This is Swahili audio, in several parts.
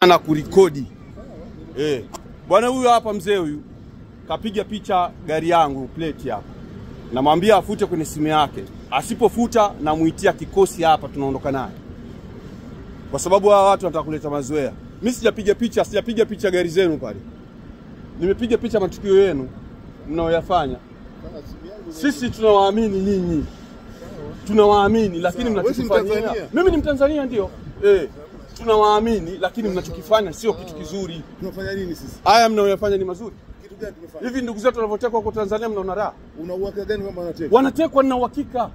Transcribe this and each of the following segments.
na kurekodi. Bwana huyu hapa mzee huyu kapiga picha gari yangu plate hapa. Namwambia afute kwenye simu yake. Asipofuta na muitia kikosi hapa tunaondoka naye. Kwa sababu hawa watu wanataka kuleta mazoea. Mimi sijapiga picha gari zenu pale. Nimepiga picha matukio yenu mnaoyafanya. Sisi tunawaamini nyinyi. Tunawaamini lakini mnachokifanya. Mimi ni Mtanzania ndio. Tunawaamini lakini mnachokifanya sio kitu kizuri. Tunafanya nini sisi? Haya mnaoyafanya ni mazuri. Kitu gani tumefanya? Hivi ndugu zetu wanavyotekwa huko Tanzania mnaona raha? Una uhakika gani kwamba wanatekwa? Wanatekwa na uhakika.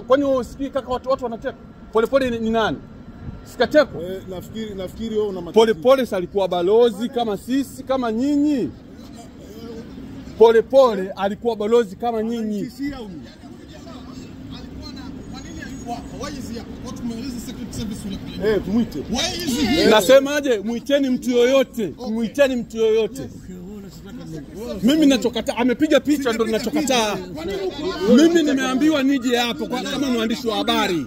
Kwani wewe usikii kaka watu wanatekwa? Polepole ni nani? Sikatekwa. Nafikiri wewe una matatizo. Polepole alikuwa balozi kama sisi kama nyinyi. Polepole alikuwa balozi kama nyinyi. Tumuite. Nasemaje? Muiteni mtu yoyote. Muiteni mtu yoyote. Mimi ninachokataa amepiga picha ndo ninachokataa. Mimi nimeambiwa nije hapo kwa kama mwandishi wa habari.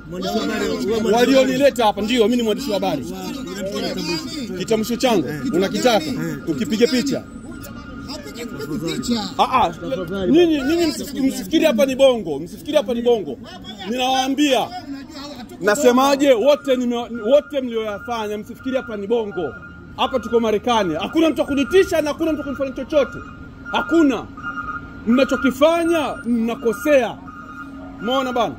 Walionileta hapa ndio mimi ni mwandishi wa habari. Kitambulisho changu unakitaka ukipige picha. Nyinyi msifikiri hapa ni bongo. Msifikiri hapa ni bongo. Ninawaambia. Nasemaje wote mlioyafanya msifikiri hapa ni bongo. Hapa tuko Marekani. Hakuna mtu kunitisha na hakuna mtu kunifanya chochote. Hakuna. Mnachokifanya mnakosea. Umeona bana?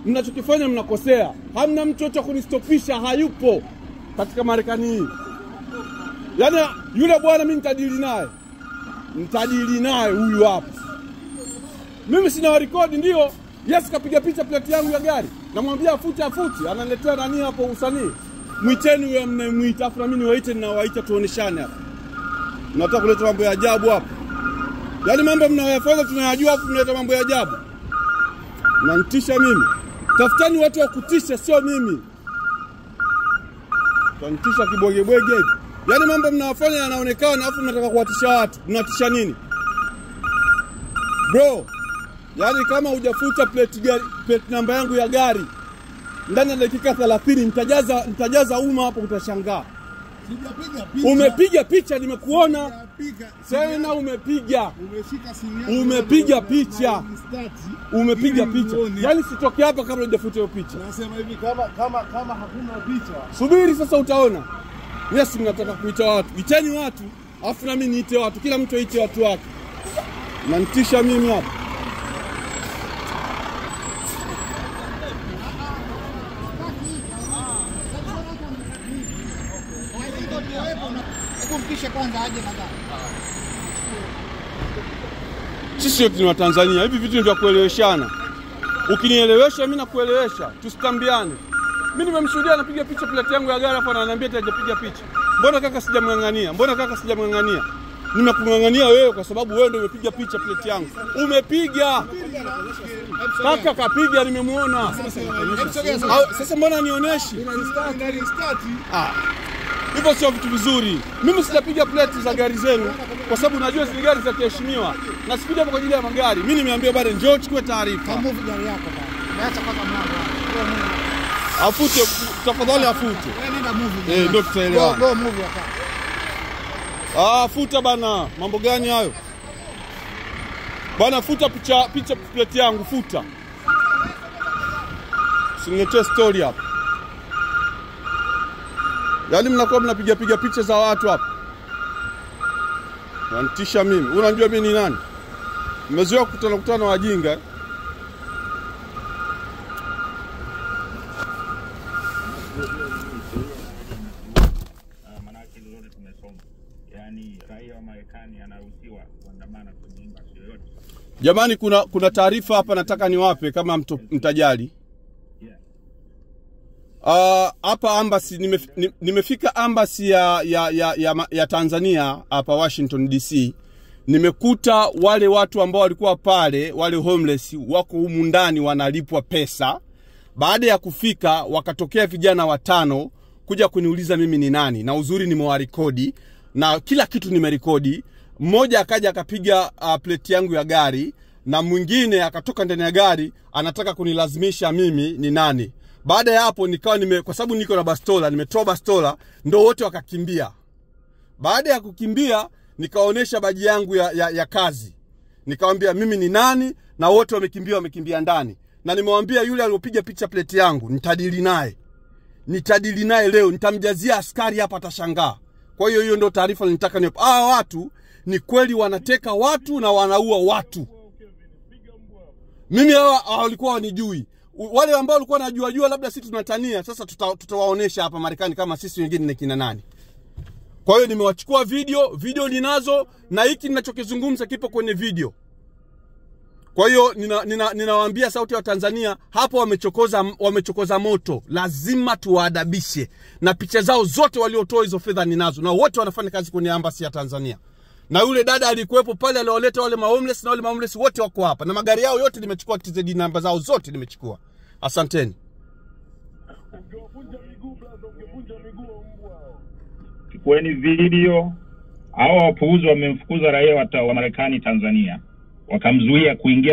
Mnachokifanya mnakosea. Hamna mtu yote kunistopisha, hayupo katika Marekani hii. Yaani yule bwana mimi nitadili naye huyu hapa. Mimi sina record ndio. Yes kapiga picha plate yangu ya gari. Namwambia afute, ananiletea nani hapo usanii. Mwiteni huyo mnamuita afu mimi niwaite na waita tuoneshane hapa. Mnataka kuleta mambo ya ajabu hapa. Yaani mambo mnayoyafanya tunayajua afu mnaleta mambo ya ajabu. Mnanitisha mimi. Tafutani watu wa kutisha sio mimi. Tunanitisha kibwegebwege hivi. Yaani mambo mnayofanya yanaonekana afu mnataka kuwatisha watu. Mnatisha nini? Bro, yaani kama hujafuta plate namba yangu ya gari ndani ya dakika 30 nitajaza umma hapo utashangaa. Umepiga picha nimekuona. Tena umepiga. Umeshika simu yangu. Umepiga picha. Umepiga picha. Yaani sitoke hapa kabla hujafuta hiyo picha. Nasema hivi kama hakuna picha. Subiri sasa utaona. Yes mnataka kuita watu. Iteni watu, afu na mimi niite watu. Kila mtu aite watu wake. Mnanitisha mimi hapa. Sisi wote ni wa Tanzania. Hivi vitu ni vya kueleweshana. Ukinielewesha mimi nakuelewesha. Tusitambiane. Mimi nimemshuhudia anapiga picha plate yangu ya gari hapo ananiambia hajapiga picha. Mbona kaka sijamngangania? Nimekungangania wewe kwa sababu wewe ndio umepiga picha plate yangu. Umepiga. Kaka kapiga nimemuona. Sasa mbona nionyeshi? Hivyo sio vitu vizuri. Mimi sijapiga plate za gari zenu kwa sababu najua zile gari za kuheshimiwa. Na sipija hapo kwa ajili ya magari. Mimi nimeambia bado njoo chukue taarifa. Move gari yako bana. Acha kwanza mlango. Afute tafadhali afute. Nenda move. Ndio tutaelewana. Go move hapa. Futa bana. Mambo gani hayo? Bana futa picha plate yangu futa. Usiniletee story hapa. Yaani mnakuwa mnapiga picha za watu hapa. Wantisha mimi. Unajua mimi ni nani? Mmezoea kukutana na wajinga. Manake lolote tumesoma. Yaani raia wa Marekani anaruhusiwa kuandamana kwenye embassy yoyote. Jamani kuna taarifa hapa nataka niwape kama mtajali. Hapa embassy nimefika embassy ya Tanzania hapa Washington DC. Nimekuta wale watu ambao walikuwa pale, wale homeless wako humu ndani wanalipwa pesa. Baada ya kufika wakatokea vijana 5 kuja kuniuliza mimi ni nani. Na uzuri nimewarekodi na kila kitu nimerekodi. Mmoja akaja akapiga plate yangu ya gari na mwingine akatoka ndani ya gari anataka kunilazimisha mimi ni nani. Baada ya hapo nikawa kwa sababu niko na bastola, nimetoa bastola, ndo wote wakakimbia. Baada ya kukimbia nikaonesha baji yangu ya kazi. Nikamwambia mimi ni nani, na wote wamekimbia ndani. Na nimemwambia yule aliyopiga picha plate yangu nitadili naye leo, nitamjazia askari hapa atashangaa. Kwa hiyo ndio taarifa nilitaka nipe. Watu ni kweli wanateka watu na wanaua watu. Mimi hawa walikuwa wanijui. Wale ambao walikuwa wanajua labda sisi tunatania, sasa tutawaonesha hapa Marekani kama sisi wengine ni kina nani. Kwa hiyo nimewachukua video ninazo, na hiki ninachokizungumza kipo kwenye video. Kwa hiyo ninawaambia sauti ya Tanzania, hapo wamechokoza moto, lazima tuwaadabishe. Na picha zao zote waliotoa hizo fedha ninazo, na wote wanafanya kazi kwenye embassy ya Tanzania. Na yule dada alikuwepo pale alioleta wale homeless, na wale homeless wote wako hapa, na magari yao yote nimechukua, TZD namba zao zote nimechukua. Asanteni. Chukueni video. Hao wapuuzi wamemfukuza raia wa Marekani Tanzania, wakamzuia kuingia